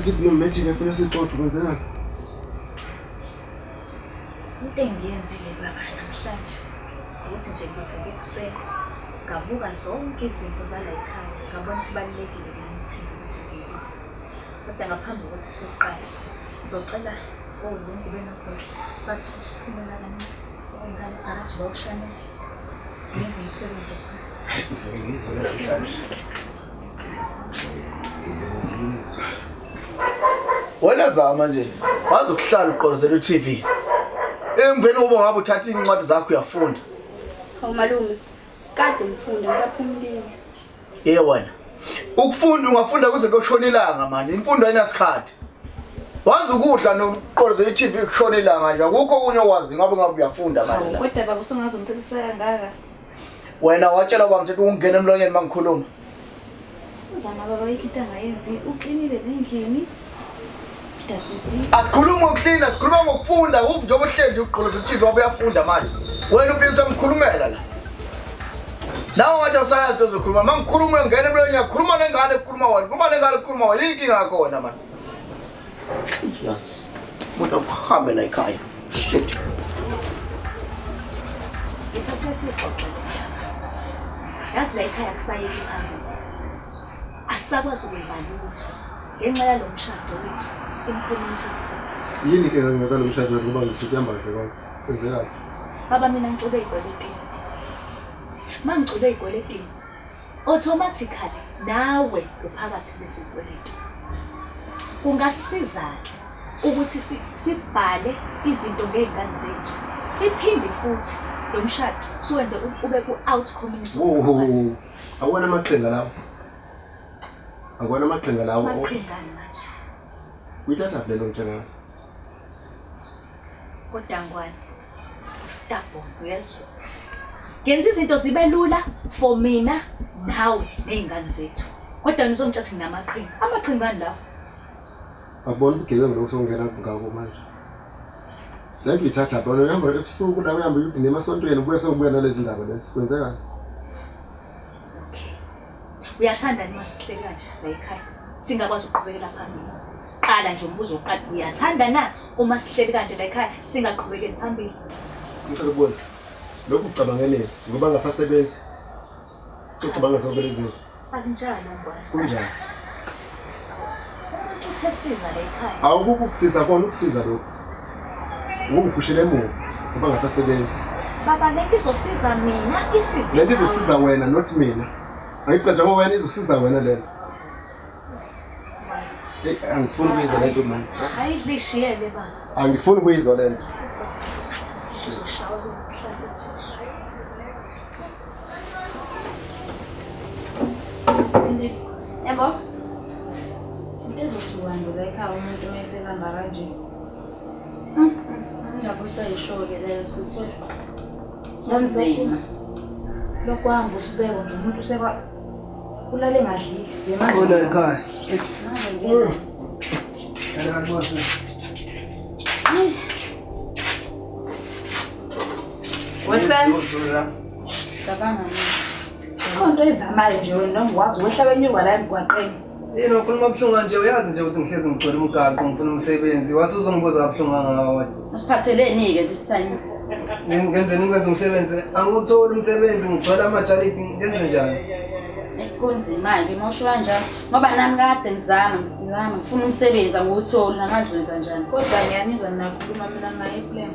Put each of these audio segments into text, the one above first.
TV yomethile efuna sixoxe kwenzekani? Into engiyenzile baba namhlanje ukuthi nje ngivuke ekuseni ngabuka zonke izinto zala ekhaya ngabona ukuthi balekile ukuthi ngiyise. Kodwa ngaphambi kokuthi siqale ngizocela uLungu benosonto bathi usiphumela kancane ongane phakathi lokushana ngumsebenzi wakho. Ngizwe namhlanje. Ngizwe. Wena zama nje wazokuhlala uqozela uTV. Emveni ngoba ngabe uthatha incwadi zakho uyafunda. Hawu malume, kade ngifunda ngisaphumulile. Wena. Ukufunda ungafunda kuze kuyoshona ilanga manje. Imfundo ayinasikhathi. Wazi ukudla noqozela iTV kushona ilanga nje. Akukho okunye okwazi ngabe uyafunda manje la. Kodwa baba usungazomthethisa kangaka. Wena watshela baba mthetho ungena emlonyeni mangikhuluma. Uzama baba ikita ngayenzi uqinile endlini. Asikhuluma ngokuhlina, sikhuluma ngokufunda. Uphi njengoba uhleli uqoleza uTV wabe uyafunda manje. Wena ubhizi umkhulumela la. Nawe wathi usayazi into zokhuluma. Mangikhuluma ngene emlonyeni yakhuluma nengane ukukhuluma wena. Kuba nengane ukukhuluma wena inkinga yakho wena manje. Yes. Umuntu akuhambe la ekhaya. Shit. Isasesixoxe. Yazi la ekhaya kusayeki phambili. Asisakwazi ukwenza lutho ngenxa yalomshado wethu emkhonweni. Yini ke ngakalo mshado wethu ngoba ngithi kuyamba kahle kwakho. Kwenzekani? Baba mina ngicube igoleti. Mangicube igoleti. Automatically nawe uphakathi lezikweletu. Kungasiza ukuthi sibhale izinto ngezingane zethu. Siphinde futhi lo mshado siwenze ube ku-outcome. Awona amaqhinga lawo. Akwana amaqhinga lawo. Amaqhingani manje. Uyithatha phela lonke ngawo. Kodangwane. Stubborn uyezwa. Ngenza izinto zibe lula for mina nawe nezingane zethu. Kodwa ngizongitshathi nginamaqhinga. Amaqhingani lawo. Akubona ubugebengu lokusongena ngako manje. Sengithatha bona uyahamba ebusuku la uyahamba uyibhine emasontweni kubuye sengibuya nalezi ndaba lezi. Kwenzekani? Uyathanda nima sihleli kanje la ekhaya singakwazi ukuqhubekela phambili. Qala nje umbuzo oqala uyathanda na uma sihleli kanje la ekhaya singaqhubekeli phambili? Ngicela ukwenza. Lokhu ucabangeleni ngoba ngasasebenzi. Socabanga zonke lezi zinto. Akunjalo ngwane. Kunjani? Umuntu uthesiza la ekhaya. Awukho ukusiza kona ukusiza lokho. Ungiphushele emuva ngoba ngasasebenzi. Baba lento izosiza mina isize. Lento izosiza wena not mina. Ayicela njengoba wena izosiza wena lena. Angifuni ukuyizwa lento manje. Ayidlishiyele baba. Angifuni ukuyizwa lento. Uzoshawa umhlathi nje. Yebo. Into ezothiwa nje la ekhaya umuntu mayesehamba kanje. Ngabusa ishoke leyo siswe. Yanzima. Lokwahamba usibeko nje umuntu useba ulale ngadlile. Yemanje. Ola ekhaya. Ngiyabona. Wesenze. Cabanga mina. Konto ezamayo nje wena ngikwazi ukwehla wenyuka la emgwaqeni. Yini ukhuluma ubuhlungu kanje uyazi nje ukuthi ngihlezi ngigcwele umgaqo ngifuna umsebenzi wase uzongibuza kabuhlungu ngawo. Usiphatheleni ke this time? Ngenzeni ngizenza umsebenzi anguthola umsebenzi ngigcwele amajalidi ngenze njani? Kunzima ke mawusho kanjalo ngoba nami kade ngizama ngifuna umsebenzi angiwutholi namanje wenza njani? Kodwa ngiyanizwa ninakhuluma mina ngaye plan.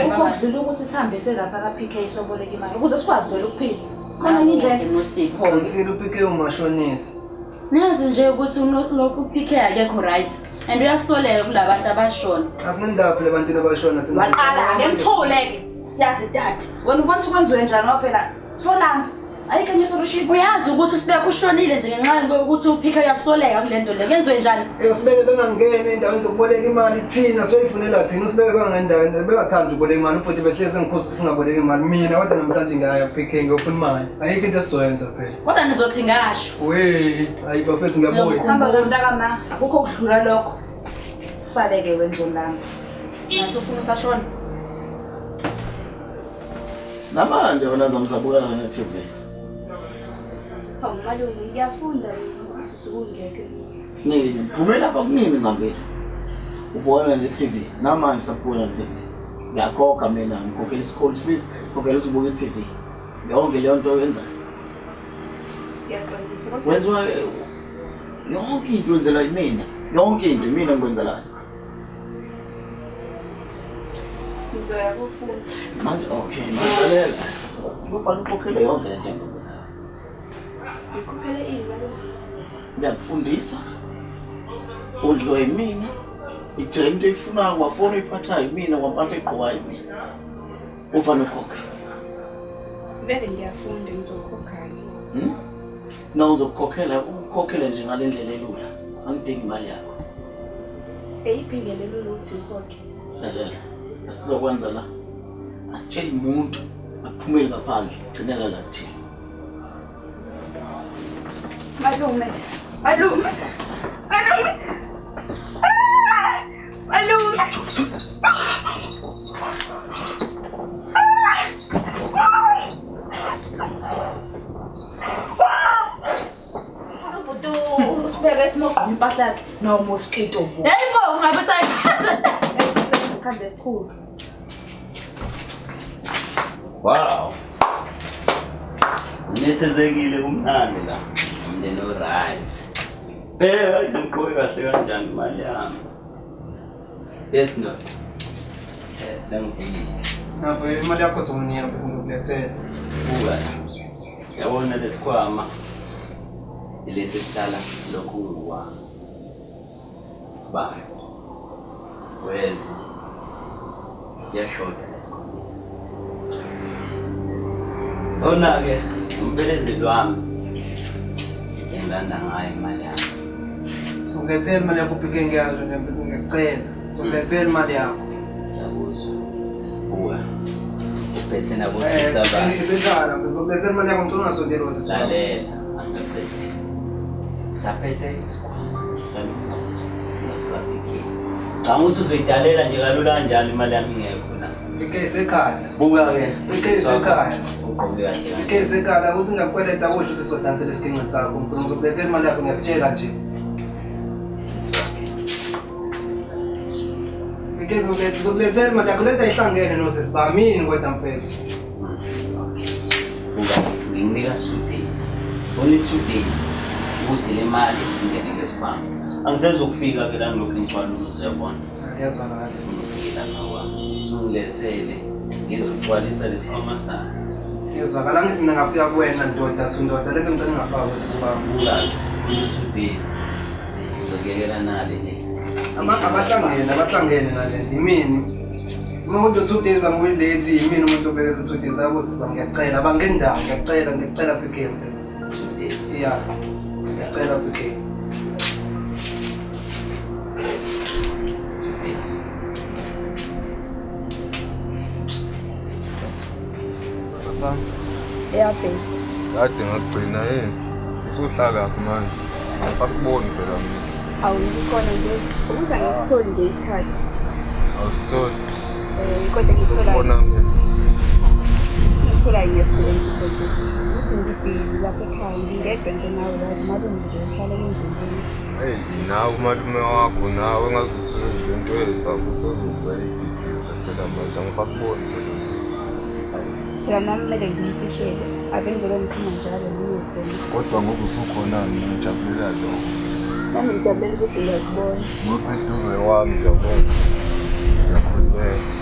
Ukudlula ukuthi sihambise lapha ka PK soboleka imali ukuze sikwazi vele ukuphila. Khona indlela enosipho. Ngizile uPK umashonisi. Niyazi nje ukuthi lokhu PK akekho right and uyasoleka kulabantu abashona. Asinendaba phela abantu abashona thina. Waqala ake ngithole ke siyazi dad. Wena ubona ukwenziwe njani ngoba phela solamba. Ayikho enye solution. Uyazi ukuthi sibeke ushonile nje ngenxa yokuthi uPK uyasoleka kulento le. Kenzwe njani? Sibeke bengangena endaweni zokuboleka imali thina soyifunela thina usibeke bengangendaweni bengathanda ukuboleka imali ubhuti behleze ngikhosi singaboleka imali mina kodwa namhlanje ngaya PK ngiyofuna imali. Ayikho into esizoyenza phela. Kodwa nizothi ngasho. We, ayi bafethu ngiyabuya. Hamba ngomntakama akukho ukudlula lokho. Sisaleke wenzo lami. Naso ufuna usashona. Namanje wena zamsabukana na TV. Hawu malume ngiyafunda ukuthi usukungeke. Nini, phumela apha kunini ngambili. Ubona le TV, namanje saphula nje. Ngiyakhokha mina, ngikhokhela school fees, ngikhokhela ukubuka i-TV. Yonke leyo nto oyenza. Ngiyaxolisa kodwa Wezwa yonke into wenzela mina. Yonke into mina ngikwenzelayo. ngizoya kufunda. Manje okay, manje kufanele ukhokhele yonke le nto engiyenzelayo. Ngikhokhele ini balo? Ngiyakufundisa. Udliwe yimina. Ijele into eyifunayo kwafona oyiphathayo yimina, kwampahla egqokayo yimina. Ufanele ukhokhe. Vele ngiyafunda ngizokhokha. Na ukukhokhela nje ngale ndlela elula. Angidingi imali yakho. Eyiphi indlela elula ukuthi ukhokhe? Lalela. Esizokwenza la. Asitsheli umuntu akuphumeli ngaphandle, gcinela la thina. Malume. Malume. Malume. Malume. Usibeke ethi mawugqoka impahla yakhe nawo mosquito bo. Hayibo ngabe sayikhaza. Ethi usenze ikhanda elikhulu. Wow. Nethezekile kumnandi la. Umndeni right. Phela ngigqoke kahle kanjani imali yami. Yes no. Sengifikile. Napho imali yakho zonginika futhi ngizokulethela. Buka. Yabona lesikhwama. Ilesi sihlala lokhu ngwa. Sibayo. Wezi. Yashoda lesikhwama. Ona-ke umbelezeli wami ngiyilanda ngayo imali yami. Sokulethela imali yakho uphike ngiyazo nje mfethu ngiyacela. Sokulethela imali yakho. Ngiyakuzwa. Buka. Uphethe nabo sisaba. Isikhala ngizokulethela imali yakho ngicela ungasondeli wasisibaba. Lalela, angaqedi. Usaphethe isikhwama. Ngasibaphikile. Ngamuthi uzoyidalela nje kalula kanjani imali yami ingekho na. Icase ekhaya. Buka-ke. Icase ekhaya. Uqobe kahle. Icase ekhaya ukuthi ngakukweleta kusho ukuthi sizodansela isiginci sakho. Ngizokulethela imali yakho ngiyakutshela nje. Icase ngizokulethela imali yakho lento ayihlangene nosesibaba mina kodwa mfethu. Buka, nginika 2 days. Only 2 days. Ukuthi le mali ingene ngesikhwama. Angisezokufika ke la ngilokhu ngicwaluza yabona. Ngiyazwa ngathi. Ngifika ngawa. Sungilethele ngizogcwalisa lesikhwama sami. Ngiyazwakala ngithi mina ngafika kuwena ndoda ndoda lento ngicela ngingafaka kwesisibaba. Buka, 2 days. Ngizokuyekela nale le. Abahlangene nale imini. Uma uthi 2 days angileti imini umuntu obeke 2 days abo sibaba ngiyacela bangendawo ngiyacela phike. 2 days. Yeah. Ngiyacela phike. Yes. Sasa. Yapi? Kade ngagcina isuhlala lapha manje. Ngisakubona phela mina. Awukhona nje. Ukuza ngisitholi nje isikhathi. Awusitholi. Kodwa ngithola. Ngibona mina. Ngithola ngiyasebenzisa nje. Usingibhizi lapha ekhaya ngingedwa nje nawe lazi malume nje uhlala endlini. Hey, nawe umalume wakho nawe engazuthi into ezakho sozuba ididisa phela manje ngisakubona phela. Phela nami kumele ngimfihlele. Abenzele ngiphuma njalo ngiyokhona. Kodwa ngoba usukhona ngijabulela lokho. Nami ngijabulela ukuthi ngiyakubona. Museduze wami ngiyabona. Ngiyakhululeka.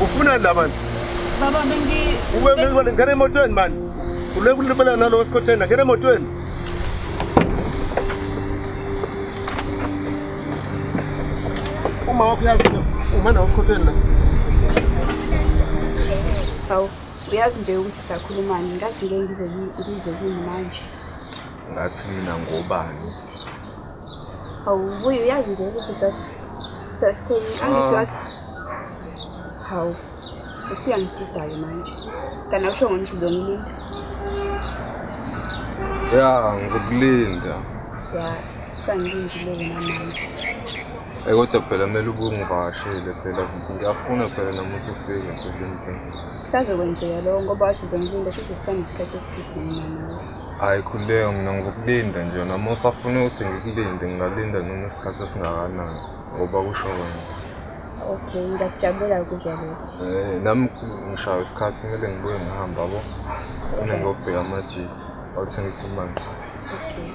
Ufuna la manje? Baba Ube ngene emotweni manje. Uleke ulibala nalo wesikhothena ngene emotweni. Uma wakho yazi umana wesikhotheni la. Hawu, uyazi nje ukuthi sakhulumani, ngathi ngeke ngize kini manje. Ngathi mina ngobani? Hawu, uyazi nje ukuthi sasitheni angithi wathi. Hawu, usuyangididayo manje. Kana usho ngoni uzongilinda. Ya, ngizokulinda. Ya, sangilindile namanje. Kodwa phela kumele ubungivashele phela ngiyafuna phela nami ukuthi ufike empeleni. Kusazokwenzeka lokho ngoba wathi uzongilinda futhi sisame isikhathi eside mina. Hayi khuleka mina ngizokulinda nje noma usafuna ukuthi ngikulinde ngingalinda noma isikhathi esingakanani ngoba kusho wena. Okay, ngiyakujabulela ukuzwa lokho. Nami ngishaya isikhathi kumele ngibuye ngihamba yabo. Ngiyobheka amajiki awuthengisa imali. Okay.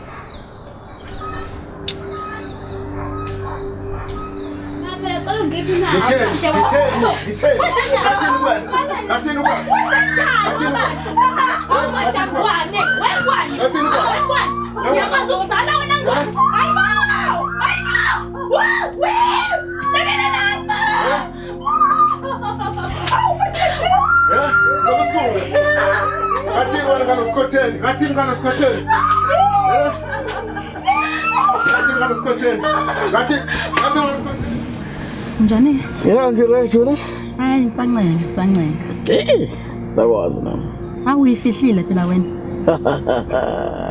Njani? Ya ngirejo ne? Hayi ngisancela. Sakwazi nami. Awuyifihlile phela wena.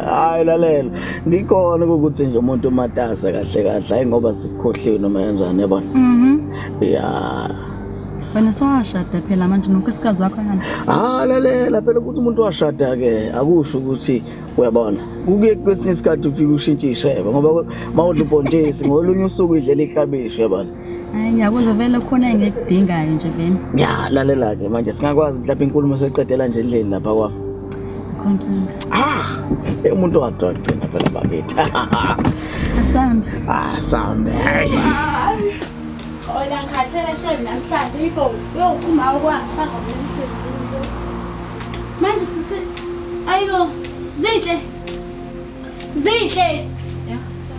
Hayi lalela. Ngikhona ukuthi nje umuntu umatasa kahle hayi ngoba sikukhohliwe noma kanjani yabona. Ya. Wena sowashada phela manje nonkosikazi wakho ngani? Lalela phela ukuthi umuntu washada ke akusho ukuthi uyabona. Kuke kwesinye isikhathi ufika ushintshe isheba ngoba mawudla ubhontshisi ngolunye usuku idlela ihlabishi yabona. Hayi ngiyakuzwa vele khona engikudingayo nje vele. Ya lalela ke manje singakwazi mhlawumbe inkulumo seqedela nje endlini lapha kwami. Konkinga. Umuntu wagcina phela bakithi. Asambe. Asambe. Ola ngikhathela shebe namhlanje ibo uma ukwangifaka emsebenzini. Manje sisi ayibo Zinhle.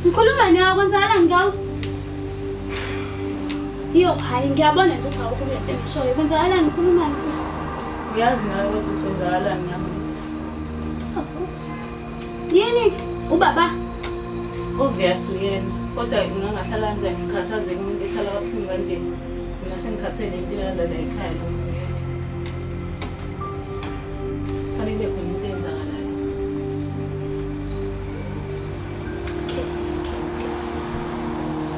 Ngikhuluma nawe kwenzakala ngawo. Yo hayi ngiyabona nje ukuthi awukho lento engishoyo. Kwenzakala ngikhuluma sisi. Uyazi nawe ukuthi kwenzakala ngiyami. Yini ubaba? Obvious uyena. Kodwa ngingahlala kanjani ngikhathazeke umuntu ehlala kabuhlungu kanje. Mina sengikhathele impilo yala ekhaya lo. Fanele khona into eyenzakalayo.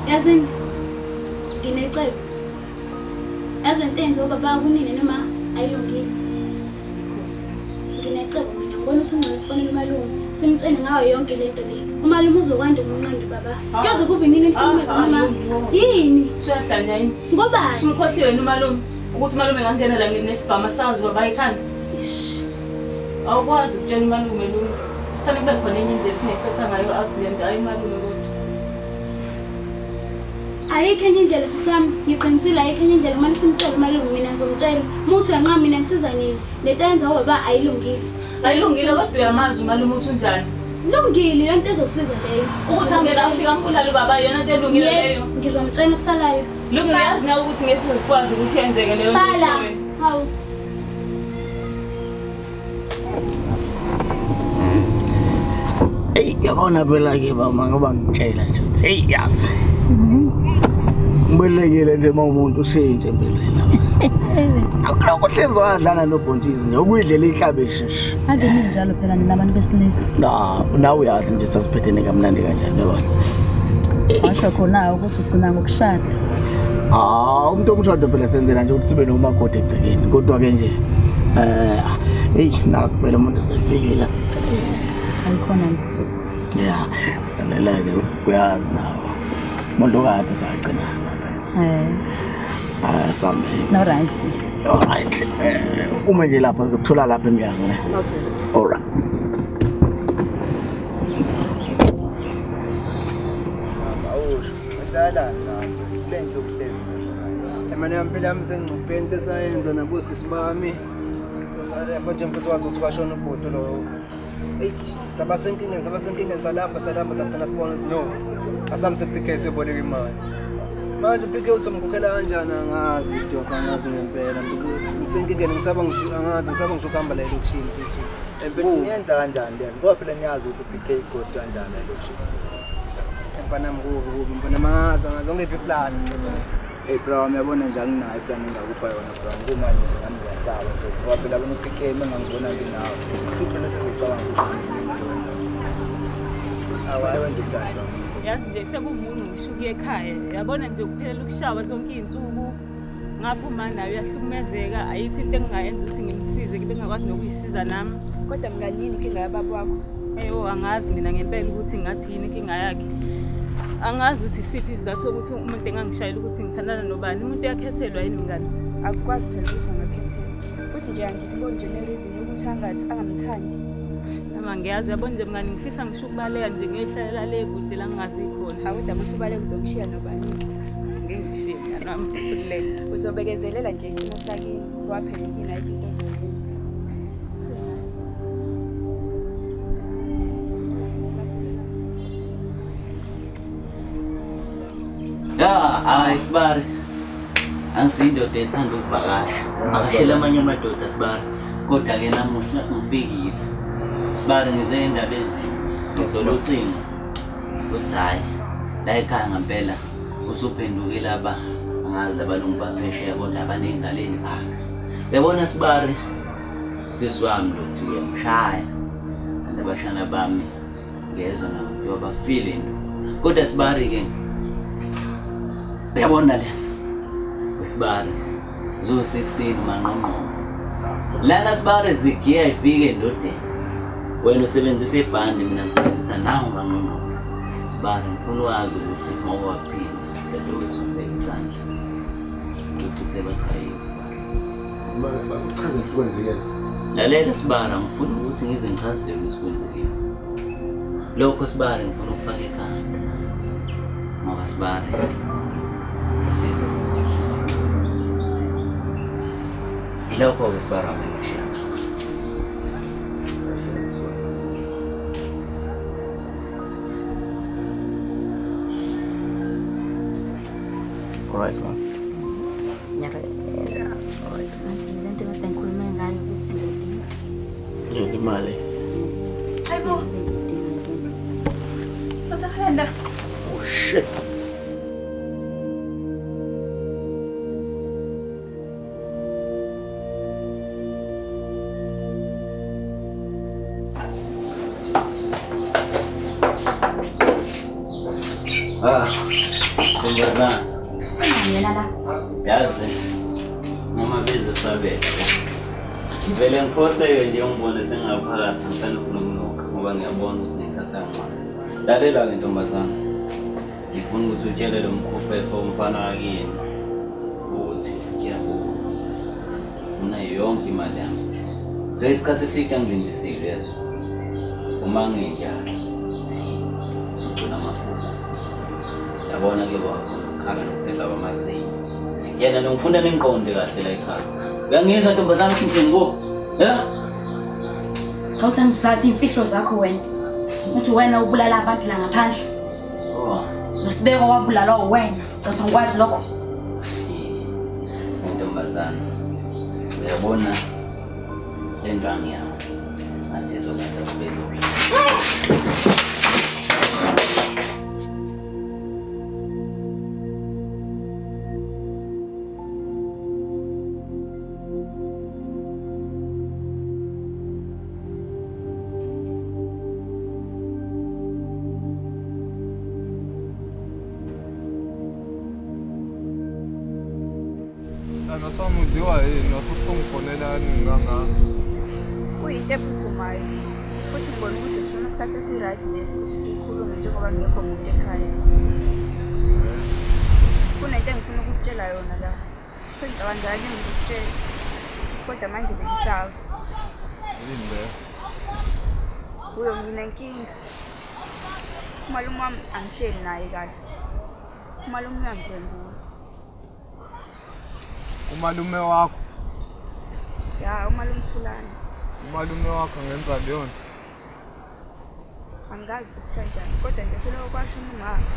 Yazini nginecebo. Yazini into ubaba kunini noma ayilungile. Nginecebo mina ngibona ukuthi ungcono sifonele umalume. Simtshene ngayo yonke lento le. Umalume uzokwanda umnqandi baba. Kuyoze kube nini enhlumeza mama? Yini? Uyahlanya yini? Ngobani? Simkhohliwe wena umalume. Ukuthi umalume ngangena la nginesibhama sazi baba ikhanda. Awukwazi ukutshela umalume lo. Kufanele kube khona enye indlela singesotha ngayo accident hayi umalume kodwa. Ayikho enye indlela siswami. Ngiqinisile ayikho enye indlela manje simtshela umalume mina ngizomtshela. Muthi uyanqama mina ngisiza nini? Lento yenza ubaba ayilungile. Ayilungile kodwa uyamazi umalume uthi unjani? Lungile yonke ezosiza leyo. Ukuthi angeke afika ambulala baba yona into elungile leyo. Yes, ngizomtshela kusalayo. Lungiyazi na ukuthi ngeke sikwazi ukuthi yenzeke leyo nto. Sala. Hawu. Yabona phela ke mama ngoba ngitshela nje ukuthi hey yazi. Ngibelekile nje umuntu ushintshe empeleni. Akuloko hlezi wadlana nobhontshisi nje ukuyidlela ihlabishi. Ake njalo phela ninabantu besilisa. Nawe uyazi nje sasiphethene kamnandi kanjani yabona. Washo khona ukuthi ugcina ngokushada. Umuntu omshado phela senzela nje ukuthi sibe nomakoti egcekeni kodwa ke nje nakubela umuntu osefikile la. Ayikhona nje. Ya, lalela ke uyazi nawe. Umuntu kade sagcina. Sambe. No right. All right. Uma nje lapha ngizokuthola lapha emnyango ne. Okay. All right. Awusho, ngidala lenze ukuhlezi. Emane yampela yami sengcupheni tesayenza nabosisi bami. Sasale manje mfuthu wazi ukuthi bashona ubhuti lo. Sabasenkingeni salapha sakuthina sibona sino. Asamse PK siyoboleka imali. Manje PK uthi umkhokhela kanjani angazi doka ngazi ngempela ngisenkingeni ngisaba ngisho kuhamba la elokushini futhi. Niyenza kanjani le? Ngoba phela niyazi ukuthi PK cost kanjani elokushini. Mfana mkubi mfana mangaza ngazonke iplan. Hey bro, ngiyabona njalo nayo iplan engakupha yona bro. Ngomanje ngami ngiyasaba ngoba phela bona PK mangangibona ke nawe. Futhi phela sesicabanga ukuthi Awenze kahle. Yazi nje sekumuntu ngishuka ekhaya. Yabona nje kuphelela ukushawa zonke izinsuku. Ngaphuma nayo yahlukumezeka ayikho into engingayenza ukuthi ngimsize ngibe ngakwazi nokuyisiza nami. Kodwa mnganini inkinga yababa wakho? Angazi mina ngempela ukuthi ngathi yini inkinga yakhe. Angazi ukuthi isiphi isizathu sokuthi umuntu engangishayela ukuthi ngithandana nobani. Umuntu yakhethelwa yini mngani? Akukwazi phela ukuthi angakhethelwa. Futhi nje angiziboni nje nereason yokuthi angamthandi. Noma ngiyazi yabona nje mngani ngifisa ngisho ukubaleka nje ngiyohlalela le kude la ngingazi khona. Kodwa mase ubaleka uzomshiya nobani? Ngishiya nami kulele. Uzobekezelela nje isimo sakini waphela inkinga into ozoyenza. Sibari. Angisindoda ethanda ukuvakasha. Ngashela amanye amadoda Sibari. Kodwa ke namuhla ngifikile. Sibari ngize indaba ezini. Ngithola ucingo. Uthi hayi, la ekhaya ngempela usuphendukile aba angazi abalungu baphesheya kodwa abanengaleni akhe. Uyabona Sibari, sisi wami lo kuthi uyamshaya. Kanti abashana bami ngezwe nakuthi bafile into. Kodwa Sibari ke uyabona le Sibari zo 16 mangqongqoze lana Sibari zigiya ifike endodeni wena usebenzisa ibhandi mina ngisebenzisa nawo mangqongqoze Sibari ngifuna wazi ukuthi mawuwaphila lento wethu ubeka isandla ukuthi sebakhaya Sibari uchaze ukuthi kwenzekile lalela Sibari ngifuna ukuthi ngize ngichazele ukuthi kwenzekile lokho Sibari ngifuna ukufaka ekhanda ngoba Sibari sizo ilokho ke Sibari amengishiya alright man Lento kade ngikhulume ngayo ukuthi imali Hayibo. Uzakhanda. oh shit Kumbazana yena la. yazi noma benze sabela ngivele ngiphoseke nje ngibone sengaphakathi ngisanokuna ukunuka ngoba ngiyabona ukuthi ngithatha ngqondo lalela ke ntombazana ngifuna ukuthi utshele lo mkhufefo umfana wakini ukuthi ngiyabona ngifuna yonke imali yami isikhathi eside ngilindisile lezo uma nginjalo sucula amaphupho yabona ke wakhala nokuphela kwamazinyo yena ngifuna ningqonde kahle la ekhaya uyangizwa ntombazana ukuthi ngithini ngo Awuthi ngisazi imfihlo zakho wena. Uthi wena ubulala abantu la ngaphandle. Nosibeko wabulala wena. Uthi ngikwazi lokho. Ntombazana uyabona le ndwangu yami ngathi izokwenza kube lula. Sana sami udiwa yini wasusongifonelani ngangaka Kuyinto ephuthumayo. Futhi ngibona ukuthi sifuna isikhathi esi-right lesi ukuthi sikhulume njengoba ngekho umuntu ekhaya. Kunento engifuna ukukutshela yona la. Sengicabanga nje ngikutshela. Kodwa manje bengisazi. yini le Uyo nginenkinga. Umalume wami angihleli naye kahle. Umalume uyangidlwengula. umalume wakho Ya, umalume Thulani. umalume wakho angenza leyo nto Angazi ukuthi kanjani. Kodwa nje seloko kwasho umama.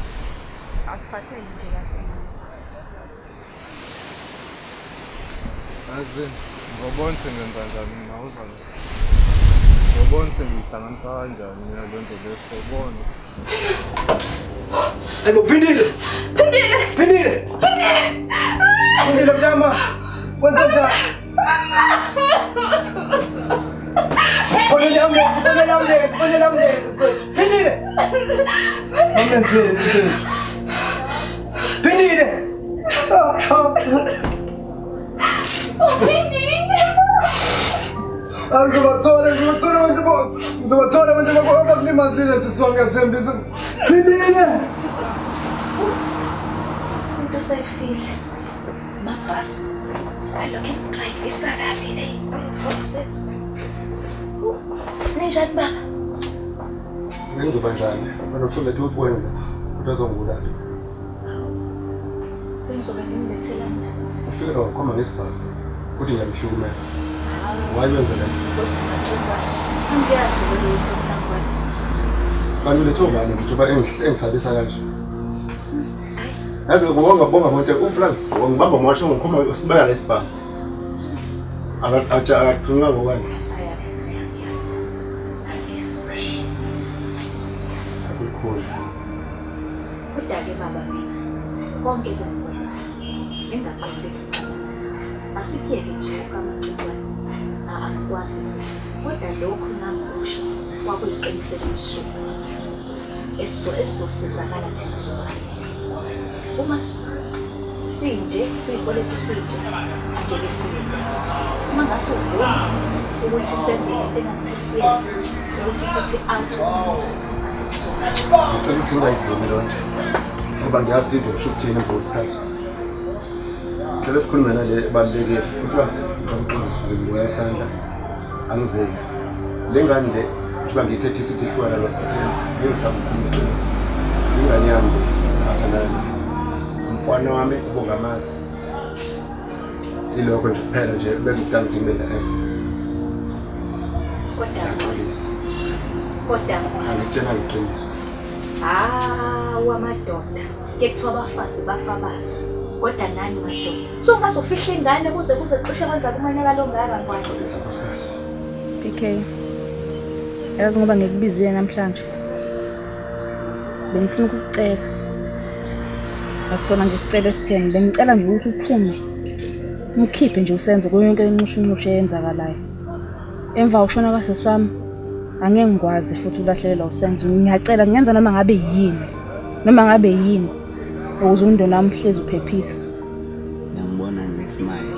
Asiphatheni nje kahle naye. yazi ngizobona sengenza njani mina uzana ngizobona sengihlanganisa kanjani mina le nto le sobona Hayibo phindile mntama wenza njani? Kodwa Into sayifile. Mabhasi. Alokhu drive isakavile. Ngokuthethu. Ninjani baba? Ngizoba njani? Mina usulethe umfowenu ukuthi azongula. Bengizobe ngimlethela mina. Ufike wakhoma ngesibhamu. Kuthi ngiyamhlukumeza. Wayenza le nto. Angiyazi leyo nto. Kanti ulethe ubani njengoba engisabisa kanje. Yazi ngibonga bonke uFrank ngibamba mosho ngikhoma sibeka lesibhamu. Akathunga ngokwani. Kodwa-ke baba mina, konke kungikwenza, engaqondi asikuyeke nje ukamacikwane, angikwazi. Kodwa lokhu nangikusho kwakuyiqiniseko elisuku esizosizakala thina sobabili. Uma sinje, siyikweletu sinje, angeke sibe. Uma ngase uvuma ukuthi senze into engathi siyenze, ukuthi sithi out umuntu, athi kuzona. Ngicela ukuthi ngayivumi loo nto. Ngoba ngiyazi ukuthi izosho ukuthini ngokwesikhathi. Ngicela sikhulume nale ebalulekile. Usazi ngicela ukuzivula isandla. Angizenzi. Le ngane le njengoba ngiyithethe isithi ihlukana losiphatheni, ngingisavukhuluma iqiniso. Ingane yami athandana. Umfana wami ubongamazi. Ilokho nje kuphela nje bekudala ukuthi ngibe la. Kodwa angitshela iqiniso. Wamadoda ke kuthiwa abafazi bafabazi, kodwa nani madoda so ungazofihla ingane kuze cishe kwenza kumonakalo ongaka ngwani. PK, yazi ngoba ngikubizile namhlanje bengifuna ukukucela akusona nje isicelo esitheni, bengicela nje ukuthi uphume ukhiphe nje usenze kuyo yonke inxushunxushu eyenzakalayo. Emva ukushona kwasesami angeke ngikwazi futhi ulahlekelwa usenzo. Ngiyacela ngenza noma ngabe yini ukuze umndeni wami uhlezi uphephile. Ngiyambona ngesimile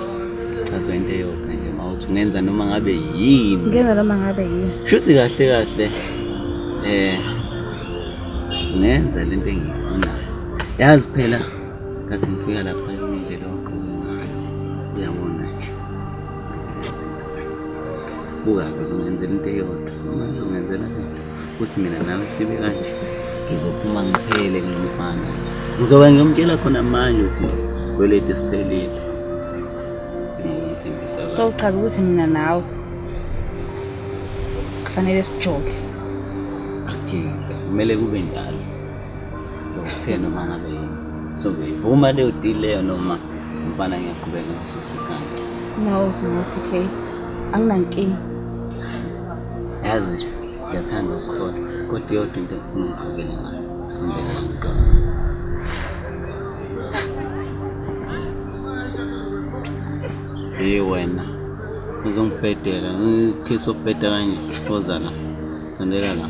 chazo into eyodwa nje mawuthi ungenza noma ngabe yini. Shuthi kahle ngenza lento engiyifunayo. Yazi phela ngathi ngifika lapha indlela oqhubeka ngayo uyabona nje buka ngizongenzela into eyodwa manje ngizongenzela ukuthi mina nawe sibe kanje ngizophuma ngiphele ngomfana ngizoba ngiyomtshela khona manje ukuthi sikwelete siphelile ngithembisa so uchaza ukuthi mina nawe kufanele sijoke akujike kumele kube njalo so kuthena noma ngabe yini so ngivuma leyo deal leyo noma umfana ngiyaqhubeka ngisusikana no okay anginankinga yazi ngiyathanda ukukhola kodwa yodwa into engifuna ukuqhubeka ngayo sondela ngicela wena uzongibhedela ngikhiso ukubheda kanje oza la sondela la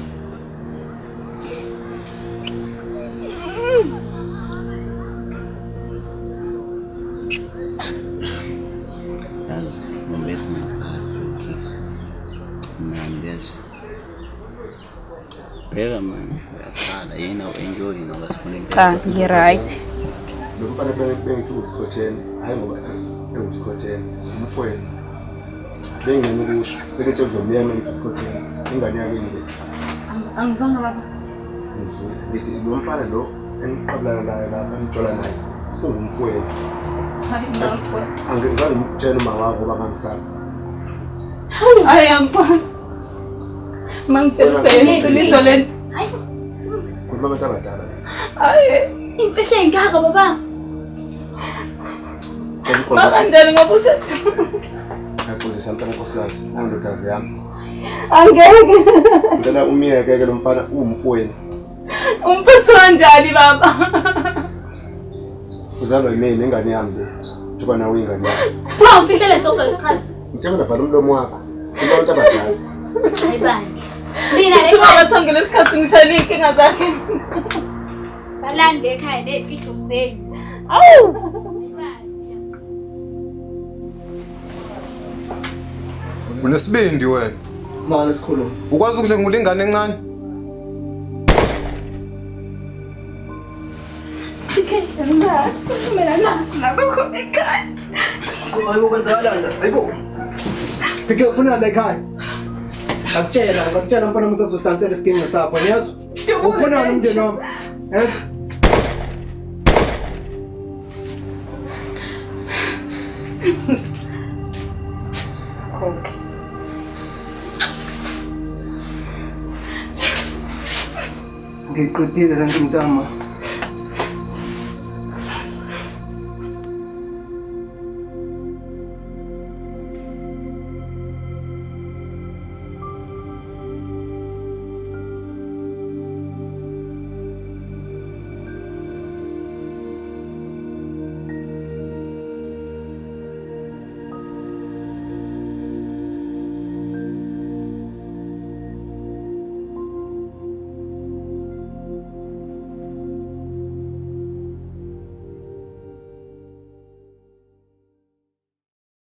yazi ngibethe ngaphansi ukhiso Nandezo. Phela man, uyakhala yena uenjoy ngoba sifuna into. Cha, ngi-right. Bekufanele bengithi usikhotheni, hayi ngoba engikhotheni, umfowenu. Bengingene kusho, bekuthi uzomyema ngithi usikhotheni, ingane yake nje. Angizonga baba. Ngizwe, ngithi lo mfana lo engiqabulana naye lapha engithola naye, ungumfowenu. Angeke ngitshela uma wakho bangisaba. Hayi angikwazi. Mangitshela ukuthi iqiniso lento. Hayi. Kukhuluma abantu abadala. Hayi. Imfihlo engaka baba. Makanjani ngoba usethu. Ngixolisa mntana nkosikazi, nandodazi yami. Angeke. Ngicela umiyeke lo mfana umfowenu. Umphethu kanjani baba? Uzalwa yimini ingane yami le. Njoba nawe ingane yami. Cha, umfihlele sonke isikhathi. Ngitshela nabhala umlomo wakho. Abantu abadala. Hayi bandla. Mina Shithu ekhaya baba sangile isikhathi ngishayela inkinga zakhe. salande ekhaya nezifihlo zenu. Awu. Unesibindi wena. Manje sikhuluma. Ukwazi ukudlengula ingane encane? Hayibo kwenzakalani? Hayibo. Phike ufuna la ekhaya. Akutshela mfana ukuthi azodansela isiginci sakho, niyazwa? Ufuna umndeni wami. Okay. Ngiqedile la ngimntama.